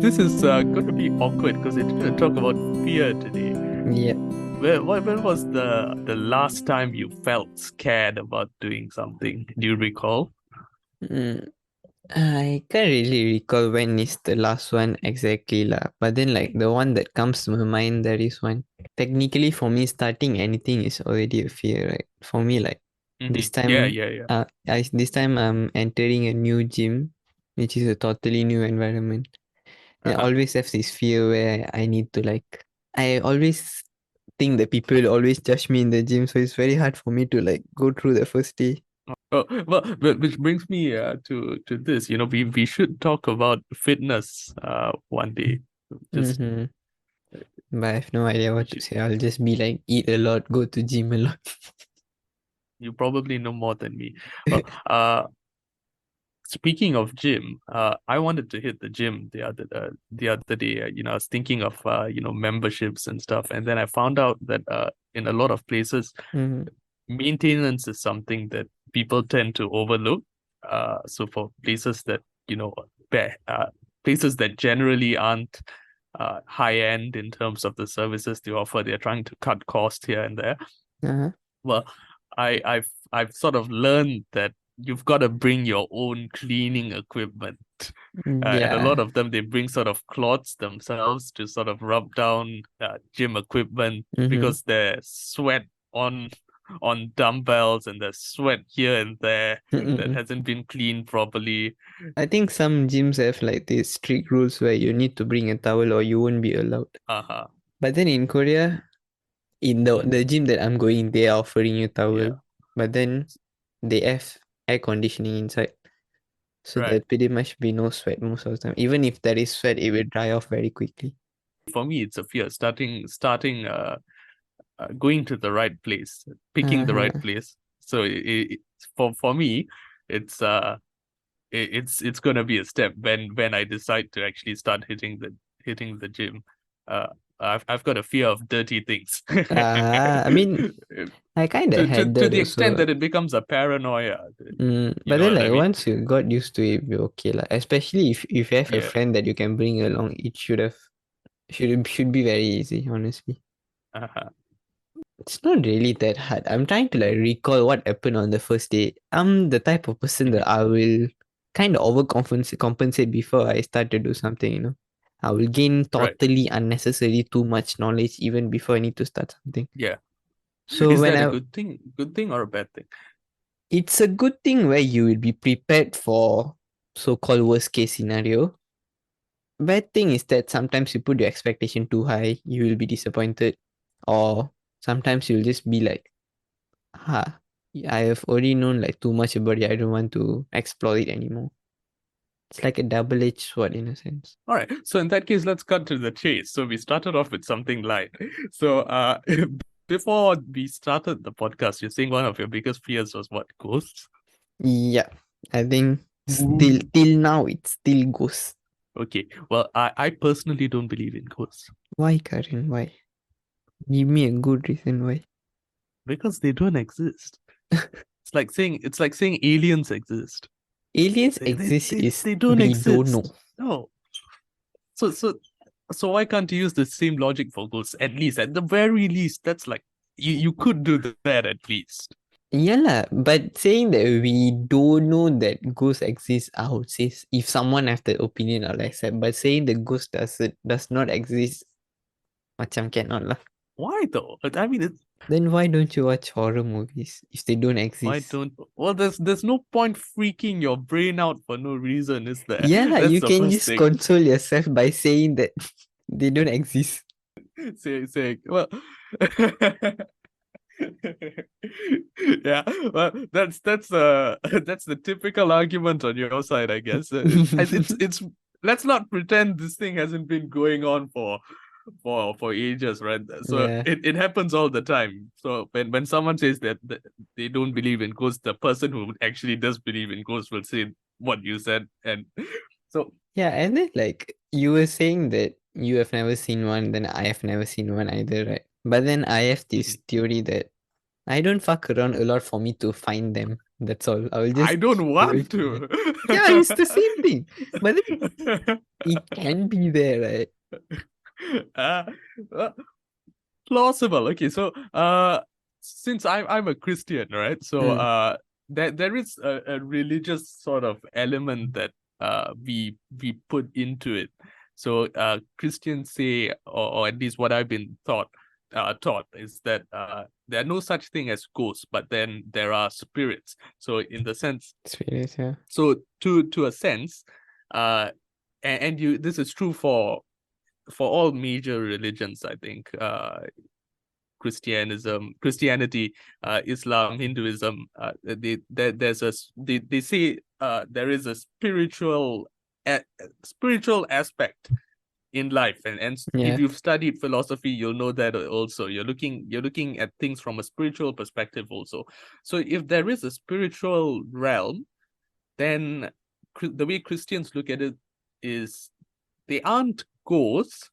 This is going to be awkward because we're going to talk about fear today. Yeah. When was the last time you felt scared about doing something? Do you recall? Mm, I can't really recall when is the last one exactly lah. But then like the one that comes to my mind, there is one. Technically for me, starting anything is already a fear, right? For me, like this Yeah, time, yeah, yeah. this time I'm entering a new gym, which is a totally new environment. And I Uh-huh. always have this fear where I need to like, I always think that people will always judge me in the gym, so it's very hard for me to like go through the first day. Oh, well, which brings me to this. We should talk about fitness one day. Just Mm-hmm. But I have no idea we what to should, say. I'll just be like, eat a lot, go to gym a lot. you probably know more than me. Well, speaking of gym, I wanted to hit the gym the other day. I was thinking of memberships and stuff, and then I found out that in a lot of places, Mm-hmm. maintenance is something that people tend to overlook. So for places that you know, places that generally aren't high end in terms of the services they offer, they're trying to cut costs here and there. Uh-huh. Well, I've sort of learned that you've got to bring your own cleaning equipment. And a lot Yeah. of them, they bring sort of cloths themselves to sort of rub down gym equipment Mm-hmm. because there's sweat on dumbbells and there's sweat here and there that Mm-mm. hasn't been cleaned properly. I think some gyms have like these strict rules where you need to bring a towel or you won't be allowed. Uh-huh. But then in Korea, in the gym that I'm going, they are offering you towel. Yeah, But then they have air conditioning inside. So there right. pretty much be no sweat most of the time. Even if there is sweat, it will dry off very quickly. For me, it's a fear starting going to the right place, picking the right Uh-huh. place. So for me, it's it's gonna be a step when I decide to actually start hitting the gym. Uh, I've got a fear of dirty things. I mean, I kind of to had to that the extent also. that it becomes a paranoia. You But know then what I like mean? once you got used to it, you're okay lah. Especially if you have a Yeah. friend that you can bring along, it should be very easy, honestly. Uh-huh. It's not really that hard. I'm trying to like recall what happened on the first day. I'm the type of person that I will kind of compensate before I start to do something, you know. I will gain Right. totally unnecessary too much knowledge even before I need to start something. Yeah. So Is when that a I good thing? Good thing or a bad thing? it's a good thing where you will be prepared for so-called worst case scenario. Bad thing is that sometimes you put your expectation too high, you will be disappointed, or sometimes you'll just be like, "Ha, I have already known like too much about it. I don't want to explore it anymore." It's like a double-edged sword in a sense. All right. So in that case, let's cut to the chase. So we started off with something light. So before we started the podcast, you're saying one of your biggest fears was what? Ghosts? Yeah, I think still Ooh. till now it still goes. Okay. Well, I personally don't believe in ghosts Why, Karan? Why? Give me a good reason why. because they don't exist. It's like saying aliens exist. Aliens They they exist they, is they don't we don't know. exist. No. So so so why can't you use the same logic for ghosts? At least, at the very least, that's like you could do that at least. Yeah, lah, but saying that we don't know that ghosts exist, I would say if someone have the opinion, I'll accept. But saying the ghost does not exist, macam cannot lah. Why though? I mean, Then why don't you watch horror movies if they don't why exist? don't? Well, there's no point freaking your brain out for no reason, is there? Yeah, lah, That's you the can first just thing. console yourself by saying that they don't exist. Say well. Yeah, well, that's that's the typical argument on your side, I guess. It's let's not pretend this thing hasn't been going on for ages, right? So Yeah. it happens all the time. So when someone says that they don't believe in ghosts, the person who actually does believe in ghosts will say what you said, and so Yeah, and then like you were saying that you have never seen one, then I have never seen one either, right? But then I have this theory that I don't fuck around a lot for me to find them. That's all. I will I just don't go want with to. yeah, it's the same thing. But then it can be there, right? uh, uh, plausible. Okay, so since I'm a Christian, right? So there is a religious sort of element that we put into it. So Christians say, or at least what I've been taught is that there are no such thing as ghosts, but then there are spirits. So in the sense, Spirits, yeah. so to a sense, and you this is true for all major religions, I think. Christianity, Islam, Hinduism. They say there is a spiritual aspect in life, and if Yeah. you've studied philosophy, you'll know that also. You're looking at things from a spiritual perspective also. So if there is a spiritual realm, then the way Christians look at it is they aren't ghosts,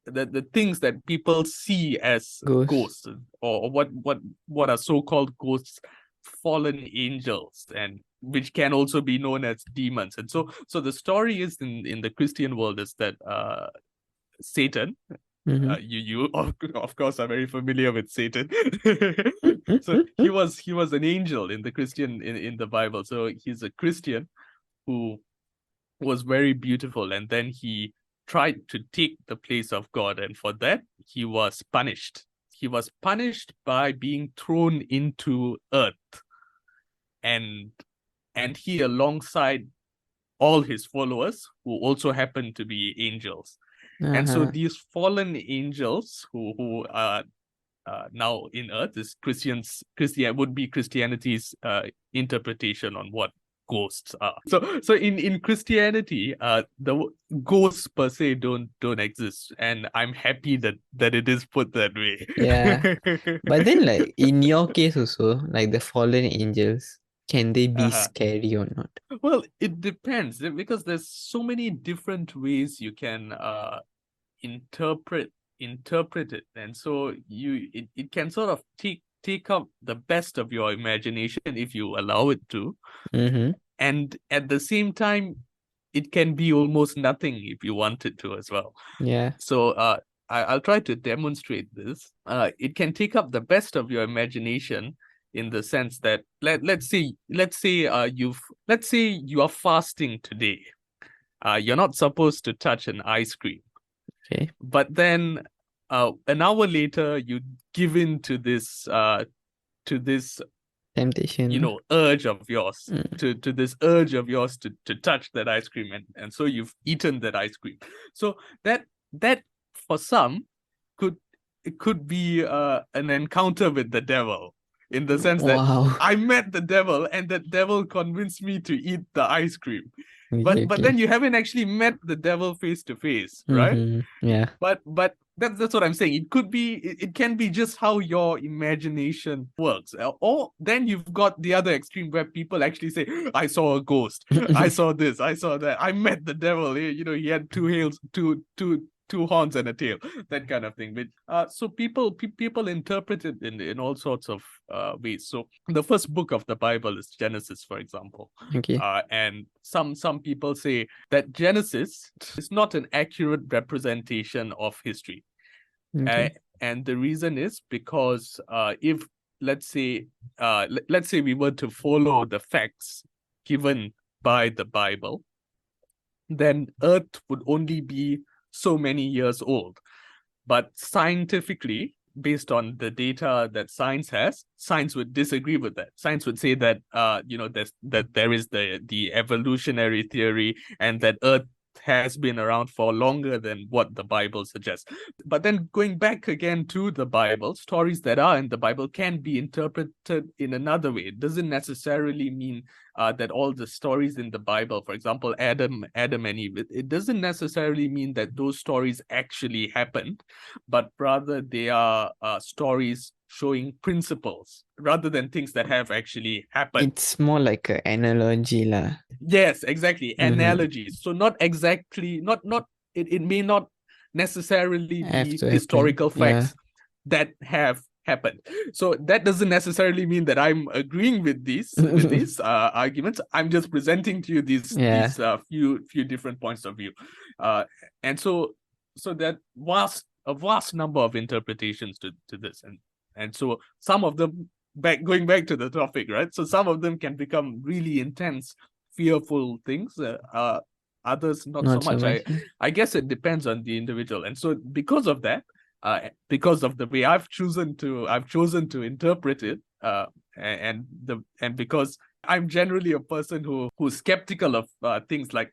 the things that people see as Ghost. ghosts, or what are so-called ghosts, fallen angels, and which can also be known as demons. And so the story is in the Christian world is that Satan, Mm-hmm. you of course are very familiar with Satan. So Mm-hmm. he was an angel in the Christian in the Bible. So he's a Christian who was very beautiful, and then he tried to take the place of God, and for that he was punished. He was punished by being thrown into earth, and he, alongside all his followers, who also happened to be angels. And so Uh-huh. these fallen angels who are now in earth is would be Christianity's interpretation on what ghosts are. So in Christianity, the ghosts per se don't exist, and I'm happy that it is put that way. Yeah. But then, like, in your case also, like the fallen angels, can they be Uh-huh. scary or not? Well, it depends, because there's so many different ways you can interpret it, and so it can sort of take up the best of your imagination if you allow it to, Mm-hmm. and at the same time it can be almost nothing if you want it to as well. Yeah. So I'll try to demonstrate this. It can take up the best of your imagination, in the sense that let's say you are fasting today. You're not supposed to touch an ice cream. Okay. But then an hour later you give in to this Temptation. urge of yours, Mm. to this urge of yours to touch that ice cream, and so you've eaten that ice cream. So that for some could it could be an encounter with the devil, in the sense that Wow. I met the devil and the devil convinced me to eat the ice cream. But then Okay. you haven't actually met the devil face to face, right? Mm-hmm. Yeah. But that's what I'm saying. It can be just how your imagination works. Or then you've got the other extreme where people actually say, I saw a ghost, I saw this, I saw that, I met the devil. He had two horns and a tail, that kind of thing. But so people interpret it in all sorts of ways. So the first book of the Bible is Genesis, for example. Okay. And some people say that Genesis is not an accurate representation of history. Okay. And the reason is because if let's say we were to follow the facts given by the Bible, then Earth would only be so many years old. But scientifically, based on the data that science has, science would disagree with that. Science would say that there is the evolutionary theory, and that Earth has been around for longer than what the Bible suggests. But then going back again to the Bible, stories that are in the Bible can be interpreted in another way. It doesn't necessarily mean that all the stories in the Bible, for example, Adam and Eve, it doesn't necessarily mean that those stories actually happened, but rather they are stories showing principles rather than things that have actually happened. It's more like an analogy lah. Yes, exactly. Mm-hmm. Analogies. So not exactly, it may not necessarily Have be to happen. historical Yeah. facts that have happened. So that doesn't necessarily mean that I'm agreeing with these arguments. I'm just presenting to you these few different points of view, and so that a vast number of interpretations to this, and so some of them, going back to the topic, right? So some of them can become really intense, fearful things. Others not so much. I guess it depends on the individual, and so because of that, because of the way I've chosen to interpret it, and because I'm generally a person who's skeptical of things like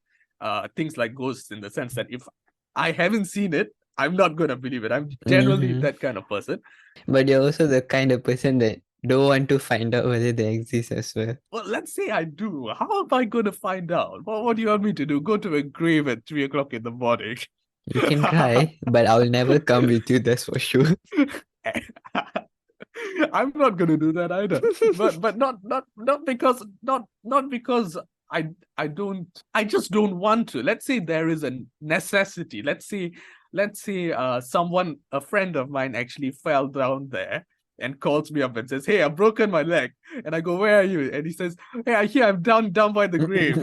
ghosts, in the sense that if I haven't seen it, I'm not gonna believe it. I'm generally that kind of person. But you're also the kind of person that don't want to find out whether they exist as well. Well, let's say I do. How am I going to find out? What do you want me to do? Go to a grave at 3 o'clock in the morning? You can try, but I'll never come with you, that's for sure. I'm not going to do that either. but not because I just don't want to. Let's say there is a necessity. Let's say a friend of mine actually fell down there and calls me up and says, "Hey, I've broken my leg." And I go, "Where are you?" And he says, "Hey, I hear I'm down by the grave."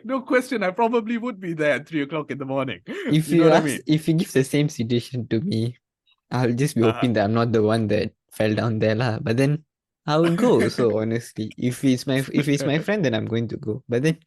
No question, I probably would be there at 3 o'clock in the morning. If you give the same situation to me, I'll just be hoping that I'm not the one that fell down there lah. But then I'll go. So honestly, if it's my friend, then I'm going to go. But then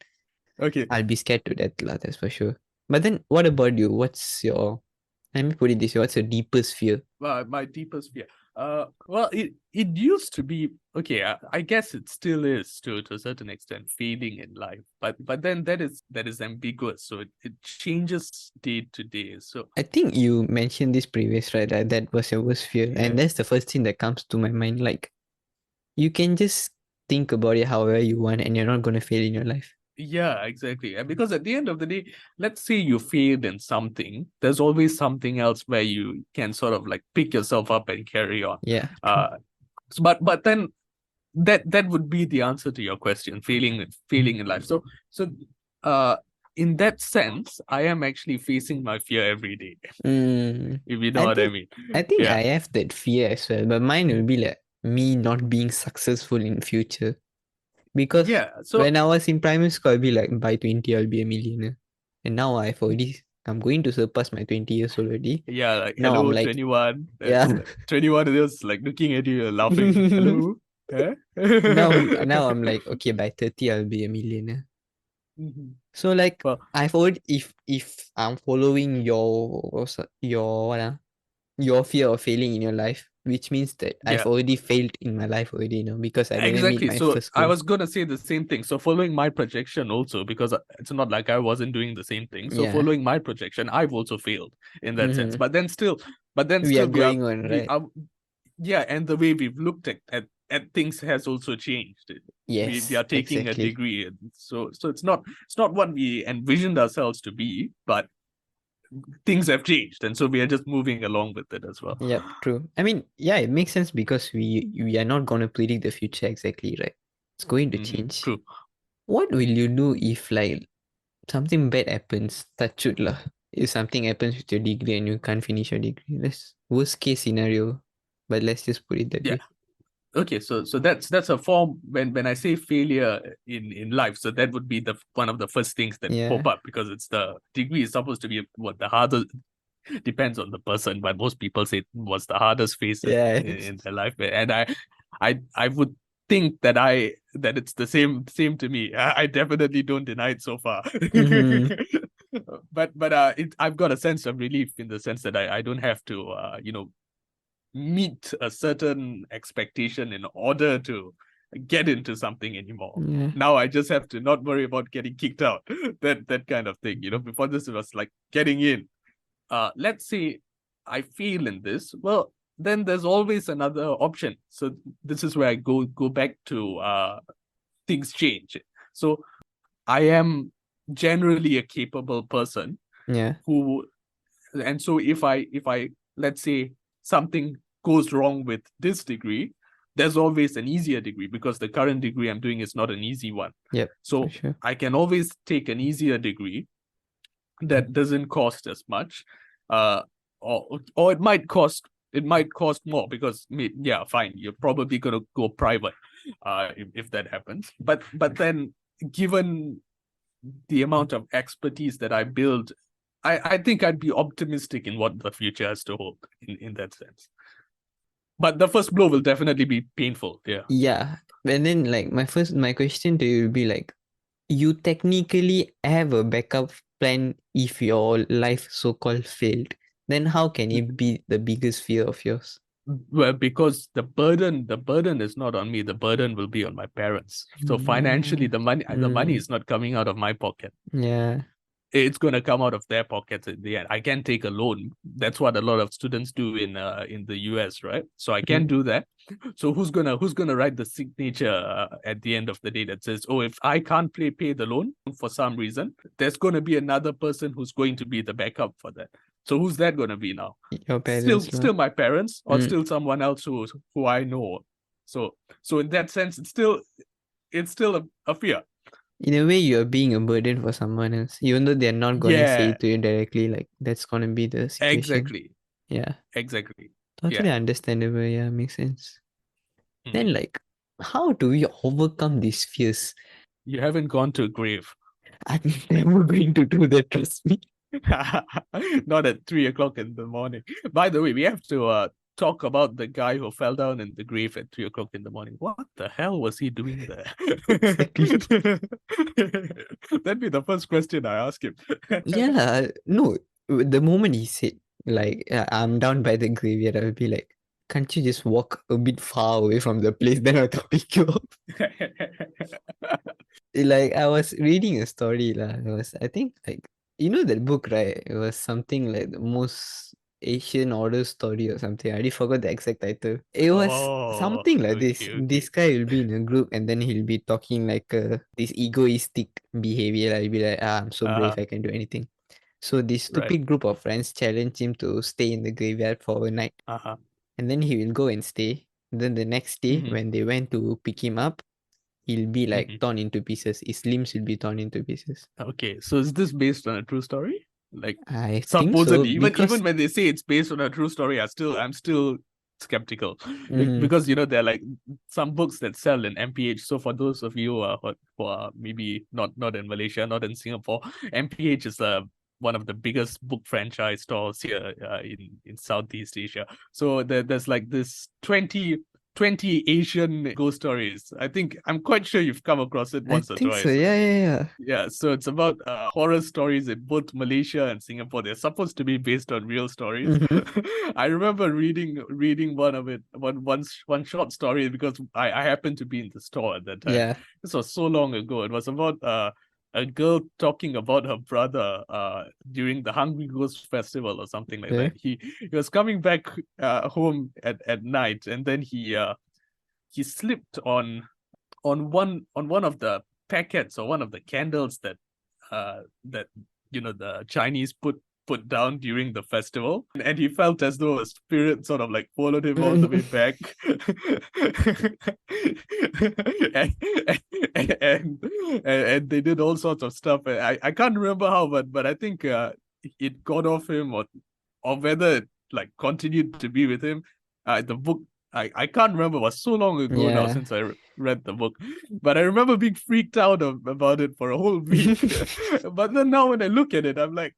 I'll be scared to death lah, that's for sure. But then what about you? Let me put it this way, what's your deepest fear? My deepest fear. Well, it used to be okay. I guess it still is to a certain extent, failing in life. But then that is ambiguous. So it changes day to day. So I think you mentioned this previous, right? That was your worst fear, and that's the first thing that comes to my mind. Like, you can just think about it however you want, and you're not going to fail in your life. Yeah, exactly. And because at the end of the day, let's say you failed in something, there's always something else where you can sort of like pick yourself up and carry on. Yeah. But then that would be the answer to your question, failing in life. So in that sense, I am actually facing my fear every day. If you know what I mean. I think I have that fear as well, but mine will be like me not being successful in future. Because when I was in primary school, I'll be like, by 20, I'll be a millionaire. And now I'm going to surpass my 20 years already. Yeah, like, now hello, I'm like, 21. Yeah. Like, 21 is like looking at you, laughing. Hello. Eh? now I'm like, okay, by 30, I'll be a millionaire. So like, I've already, if I'm following your fear of failing in your life, which means that I've already failed in my life already, because I didn't meet my first goal. I was gonna say the same thing. So following my projection also, because it's not like I wasn't doing the same thing. So following my projection, I've also failed in that sense. But then still we are going on, right? And the way we've looked at things has also changed. Yes, we are taking a degree, so it's not what we envisioned ourselves to be, but things have changed, and so we are just moving along with it as well. Yep, true. I mean, it makes sense because we are not going to predict the future exactly, right? It's going to change. True. What will you do if like something bad happens? Touch wood lah. If something happens with your degree and you can't finish your degree, that's worst case scenario. But let's just put it that way. Okay, so that's a form when I say failure in life, so that would be one of the first things that pop up, because it's the degree is supposed to be the hardest. Depends on the person, but most people say it was the hardest phase in their life, and I would think that it's the same to me. I definitely don't deny it so far. But I've got a sense of relief in the sense that I don't have to meet a certain expectation in order to get into something anymore. Now I just have to not worry about getting kicked out. That kind of thing. Before this it was like getting in. Let's say I fail in this. Well, then there's always another option. So this is where I go back to things change. So I am generally a capable person. And so if I let's say something goes wrong with this degree, there's always an easier degree, because the current degree I'm doing is not an easy one. So I can always take an easier degree that doesn't cost as much, or it might cost it might cost more because yeah, fine, you're probably gonna go private, if that happens. But then, given the amount of expertise that I build, I think I'd be optimistic in what the future has to hold in that sense. But the first blow will definitely be painful. Yeah. Yeah. And then like my question to you will be like, you technically have a backup plan if your life so-called failed. Then how can it be the biggest fear of yours? Well, because the burden is not on me. The burden will be on my parents. So financially, the money is not coming out of my pocket. Yeah. It's going to come out of their pockets in the end. I can take a loan. That's what a lot of students do in the US, right? So I can do that. So who's gonna write the signature at the end of the day that says, oh, if I can't pay the loan for some reason, there's going to be another person who's going to be the backup for that. So who's that going to be now? Your parents. Still my parents, or still someone else who I know. So in that sense, it's still a fear. In a way, you're being a burden for someone else, even though they're not going to say Yeah, it to you directly. Like that's going to be the situation. exactly. Yeah. Exactly. Totally Yeah. understandable. Yeah, makes sense. Then like, how do we overcome these fears? You haven't gone to a grave. I'm never going to do that, trust me. Not at 3 o'clock in the morning. By the way, we have to talk about the guy who fell down in the grave at 3 o'clock in the morning. What the hell was he doing there? Exactly. That'd be the first question I ask him. Yeah, no. The moment he said, like, I'm down by the graveyard, I'll be like, can't you just walk a bit far away from the place? Then I'll come pick you up. Like, I was reading a story, lah. It was, I think, like, you know that book, right? It was something like the most Asian order story or something. I already forgot the exact title. It was something like this. okay. This guy will be in a group and then he'll be talking like this egoistic behavior. Like, he'll be like, I'm so brave, I can do anything. So this stupid group of friends challenge him to stay in the graveyard for a night. And then he will go and stay. Then the next day, when they went to pick him up, he'll be like torn into pieces. His limbs will be torn into pieces. Okay, so is this based on a true story? Like, I think so, supposedly, because even when they say it's based on a true story, I'm still skeptical. Because there are like some books that sell in MPH. So for those of you who are maybe not in Malaysia, not in Singapore, MPH is one of the biggest book franchise stores here in Southeast Asia. So there's like this 20 Asian ghost stories. I'm quite sure you've come across it once I or think twice. so. Yeah. Yeah, so it's about horror stories in both Malaysia and Singapore. They're supposed to be based on real stories. I remember reading one short story because I happened to be in the store at that time. Yeah. This was so long ago. It was about a girl talking about her brother during the Hungry Ghost Festival or something like that. He was coming back home at night, and then he slipped on one of the packets or one of the candles that the Chinese put down during the festival, and he felt as though a spirit sort of like followed him all the way back. and they did all sorts of stuff. I can't remember how, but I think it got off him, or whether it like continued to be with him. The book, I can't remember. It was so long ago now since I read the book, but I remember being freaked out about it for a whole week. But then now when I look at it, I'm like,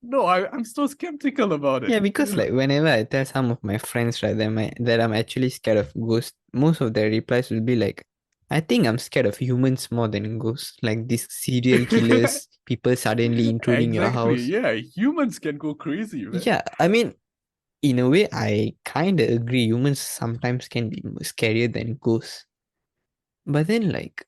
no, I'm so skeptical about it. Yeah, because like whenever I tell some of my friends, right, that I'm actually scared of ghosts, most of their replies will be like, I think I'm scared of humans more than ghosts. Like these serial killers, people suddenly intruding your house. Yeah, humans can go crazy, man. Yeah, I mean, in a way, I kind of agree. Humans sometimes can be scarier than ghosts. But then, like,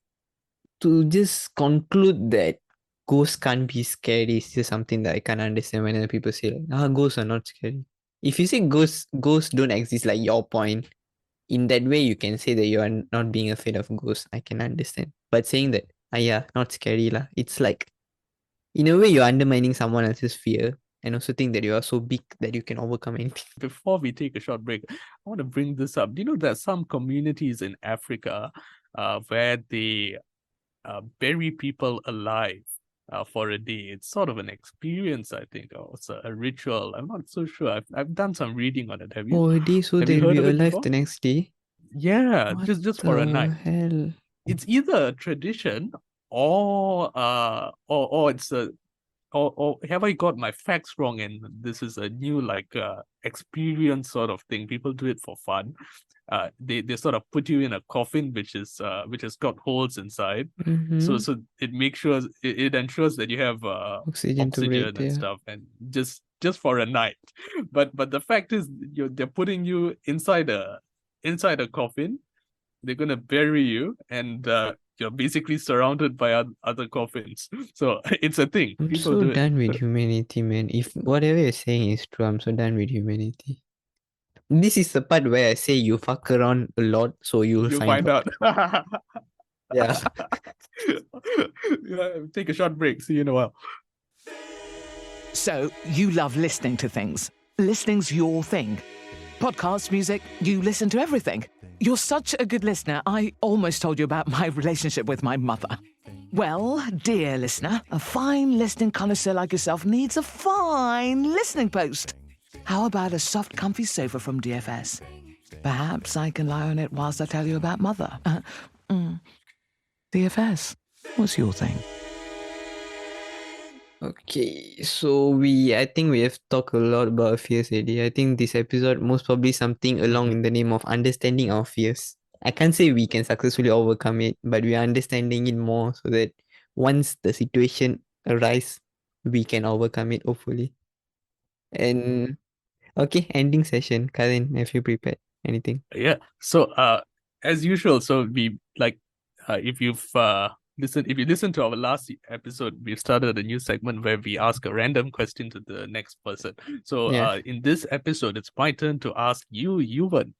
to just conclude that ghosts can't be scary is just something that I can't understand when other people say, like, ghosts are not scary. If you say ghosts don't exist, like your point, in that way, you can say that you are not being afraid of ghosts. I can understand. But saying that, yeah, not scary, lah. It's like, in a way, you're undermining someone else's fear and also think that you are so big that you can overcome anything. Before we take a short break, I want to bring this up. Do you know there's some communities in Africa where they bury people alive for a day. It's sort of an experience, I think, or it's a ritual. I'm not so sure. I've done some reading on it. Have you? Oh, a day so Have you they'll heard be of it alive before? the next day? Yeah, What just for a night. the hell? It's either a tradition or it's a or have I got my facts wrong? And this is a new experience sort of thing. People do it for fun. They sort of put you in a coffin which has got holes inside. Mm-hmm. So it makes sure it ensures that you have Oxygen to breathe, oxygen and yeah. stuff, and just for a night. But the fact is, they're putting you inside a coffin. They're gonna bury you, and you're basically surrounded by other coffins. So it's a thing. I'm People so do it. done with humanity, man. If whatever you're saying is true, I'm so done with humanity. This is the part where I say you fuck around a lot, so you'll You'll find find out. Yeah. Yeah, take a short break. See you in a while. So, you love listening to things. Listening's your thing. Podcasts, music, you listen to everything. You're such a good listener, I almost told you about my relationship with my mother. Well, dear listener, a fine listening connoisseur like yourself needs a fine listening post. How about a soft, comfy sofa from DFS? Perhaps I can lie on it whilst I tell you about mother. DFS, what's your thing? Okay, so I think we have talked a lot about our fears already. I think this episode most probably something along in the name of understanding our fears. I can't say we can successfully overcome it, but we are understanding it more so that once the situation arises, we can overcome it, hopefully. And okay, ending session. Karan, have you prepared anything? Yeah. So as usual, so we if you listen to our last episode, we've started a new segment where we ask a random question to the next person. So Yeah. in this episode, it's my turn to ask you, Yuvaan.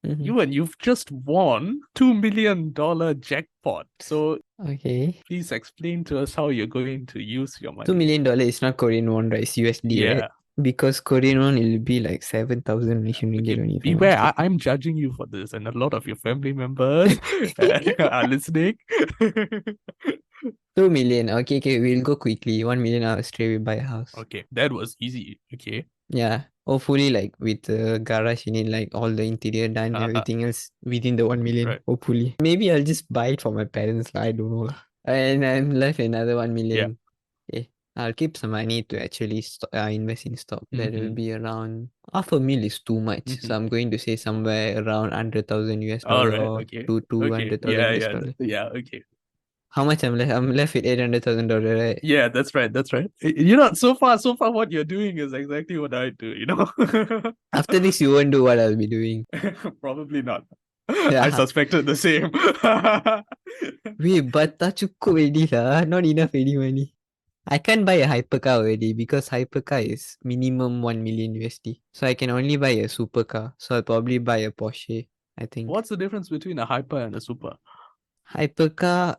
Mhm. Yuvaan, you've just won $2 million jackpot. So Okay. please explain to us how you're going to use your money. $2 million is not Korean won, right? It's USD, right? Yeah. Because Korean won, it'll be like 7,000 Malaysian ringgit Okay, only. if I'm not beware. mistaken. I'm judging you for this, and a lot of your family members are listening. 2 million. Okay, we'll go quickly. 1 million, I'll straight away buy a house. Okay, that was easy. Okay. Yeah. Hopefully, like with the garage in it, like all the interior done, everything else within the 1 million. Right. Hopefully. Maybe I'll just buy it for my parents. I don't know. And I'm left another 1 million. Okay. I'll keep some money to actually invest in stock. That will be around $500,000 is too much. So I'm going to say somewhere around 100,000 US All dollar right. or Okay. to 200,000 US Yeah. dollar. Yeah. Okay. How much I'm left? I'm left with $800,000, right? Yeah, that's right. That's right. You know, so far, what you're doing is exactly what I do. You know. After this, you won't do what I'll be doing. Probably not. Yeah. I suspected the same. Wait, but tak cukup already lah. Not enough already money. I can't buy a hypercar already because hypercar is minimum 1 million USD. So I can only buy a supercar. So I'll probably buy a Porsche, I think. What's the difference between a hyper and a super? Hypercar,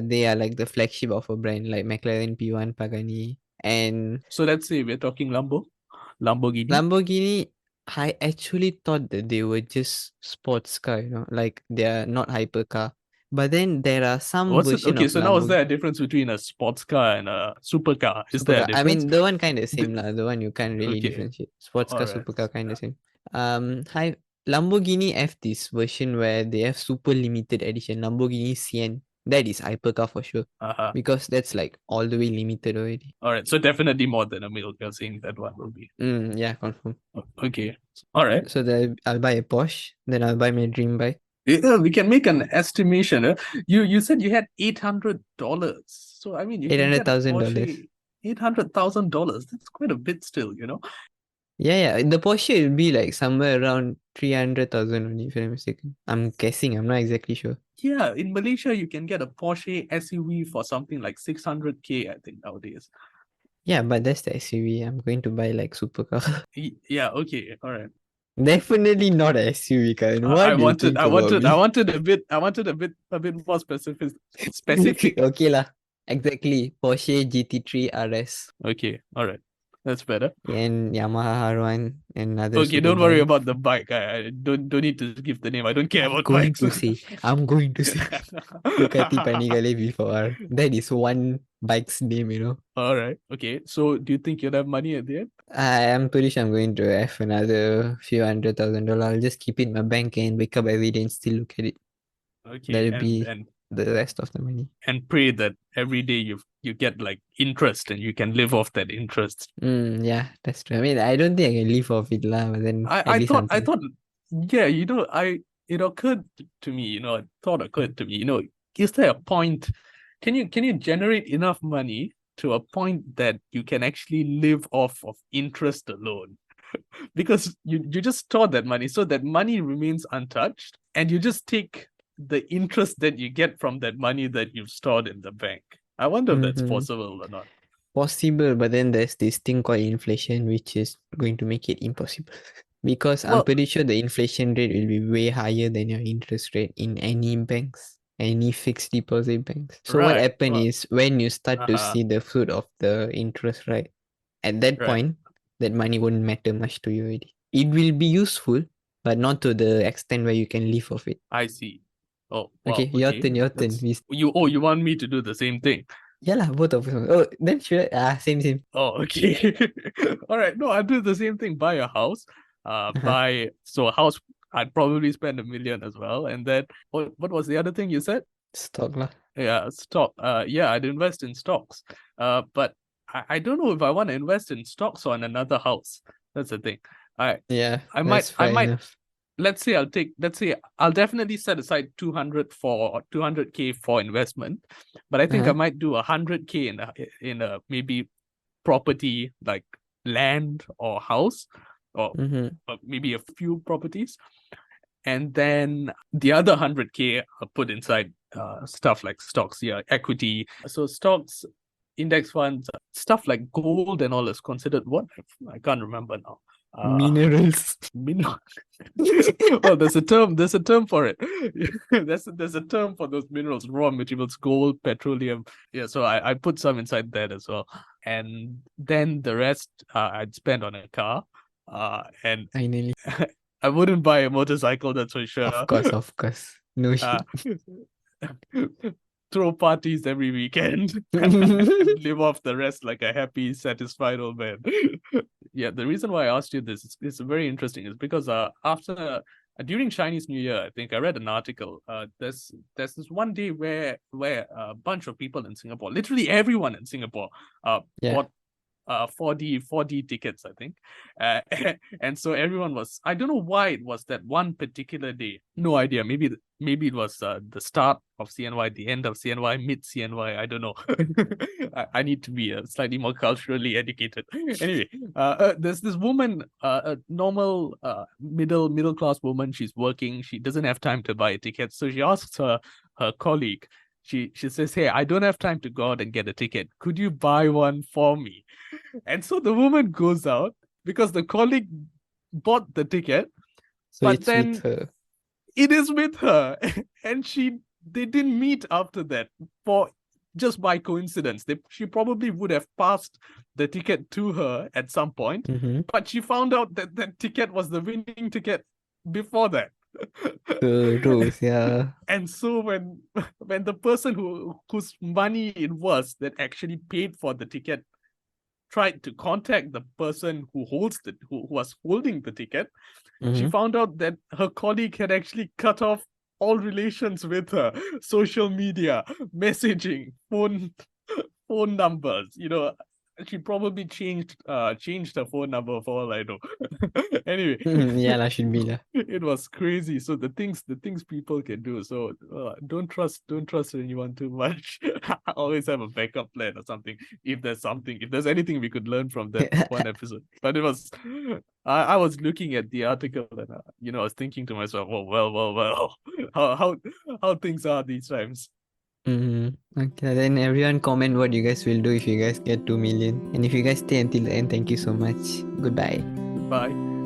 they are like the flagship of a brand like McLaren P1, Pagani, and So let's say we're talking Lamborghini. Lamborghini. I actually thought that they were just sports car, like they are not hypercar. But then there are some What's it? version Okay, of so now is Lamborghini. there a difference between a sports car and a supercar? Is there a Supercar. I difference? mean, the one kind of same lah. The one you can't really Okay. differentiate. Sports car, Alright. supercar kind of same. Lamborghini have this version where they have super limited edition. Lamborghini Sian. That is hypercar for sure. Because that's like all the way limited already. Alright, so definitely more than a mil. You're saying that one will be. Yeah, confirm. Okay. Alright. So I'll buy a Porsche. Then I'll buy my dream bike. Yeah, we can make an estimation. You said you had $800. So I mean, you can get a $800,000. Porsche, $800,000. That's quite a bit still, Yeah. The Porsche will be like somewhere around 300,000 only, if I'm not mistaken. I'm guessing. I'm not exactly sure. Yeah, in Malaysia, you can get a Porsche SUV for something like 600K, I think, nowadays. Yeah, but that's the SUV. I'm going to buy like supercar. Yeah, okay, all right. Definitely not a SUV, Karan. I wanted a bit more specific. Okay lah. Exactly. Porsche GT3 RS. Okay, all right. That's better. and Yamaha R1 and other Okay, super don't worry bikes. about the bike. I don't need to give the name. I don't care I'm about going bikes. to say Ducati Panigale V4R. That is one bike's name, you know. All right. Okay. So, do you think you'll have money at the end? I am pretty sure I'm going to have another few $100,000. I'll just keep it in my bank and wake up every day and still look at it. Okay, That'll and be and the rest of the money. and pray that every day you get like interest and you can live off that interest. Yeah, that's true. I mean, I don't think I can live off it lah, but then at I least thought something. yeah, it occurred to me, a thought occurred to me, is there a point? Can you generate enough money to a point that you can actually live off of interest alone? Because you just store that money, so that money remains untouched, and you just take the interest that you get from that money that you've stored in the bank. I wonder if that's Mhm. possible or not. Possible, but then there's this thing called inflation, which is going to make it impossible. Because I'm Well, pretty sure the inflation rate will be way higher than your interest rate in any banks, any fixed deposit banks. So what right. happens Well, is when you start to uh-huh. see the fruit of the interest, right? At that Right. point, that money won't matter much to you already. It will be useful, but not to the extent where you can live off it. I see. Oh, Okay, wow. your Okay. turn, your turn. You want me to do the same thing? Yeah lah, both of us. Oh, then sure. Same. Oh, okay. All right. No, I'd do the same thing. Buy a house. Uh-huh. So a house, I'd probably spend 1 million as well. And then what was the other thing you said? Stock lah. Yeah, stock. Yeah, I'd invest in stocks. But I don't know if I want to invest in stocks or in another house. That's the thing. Yeah, I that's might fair enough. let's say I'll definitely set aside 200K for investment, but I think I Uh-huh. might do 100K in a maybe property like land or house, or Mm-hmm. maybe a few properties, and then the other 100K I'll put inside stuff like stocks, yeah, equity. So stocks, index funds, stuff like gold and all is considered what? I can't remember now. Minerals. Well, there's a term for it. There's a term for those minerals, raw materials, gold, petroleum. Yeah, so I put some inside that as well, and then the rest I'd spend on a car, and Finally. I wouldn't buy a motorcycle, that's for sure. Of course. No shit. Throw parties every weekend and live off the rest like a happy, satisfied old man. Yeah, the reason why I asked you this is very interesting, is because after during Chinese New Year, I think I read an article. There's this one day where a bunch of people in Singapore, literally everyone in Singapore, Yeah. bought 4D tickets, I think. And so everyone was, I don't know why it was that one particular day. No idea. Maybe it was the start of CNY, the end of CNY, mid CNY. I don't know. I need to be slightly more culturally educated. Anyway, there's this woman, a normal middle class woman. She's working. She doesn't have time to buy a ticket, so she asks her colleague. She says, "Hey, I don't have time to go out and get a ticket. Could you buy one for me?" And so the woman goes out because the colleague bought the ticket, So but it's then with her. it is with her, and they didn't meet after that for just by coincidence. She probably would have passed the ticket to her at some point, Mm-hmm. but she found out that that ticket was the winning ticket before that. The rose, yeah. And so when the person whose money it was that actually paid for the ticket tried to contact the person who was holding the ticket, she Mm-hmm. found out that her colleague had actually cut off all relations with her, social media, messaging, phone numbers. She probably changed her phone number for all I know. Anyway, Yeah lah, should be lah. it was crazy. So the things people can do. So don't trust anyone too much. Always have a backup plan or something. If there's anything we could learn from that one episode. But it was, I was looking at the article and I was thinking to myself, oh well, how things are these times. Mm-hmm. Okay, then everyone comment what you guys will do if you guys get 2 million. And if you guys stay until the end, thank you so much. Goodbye. Bye.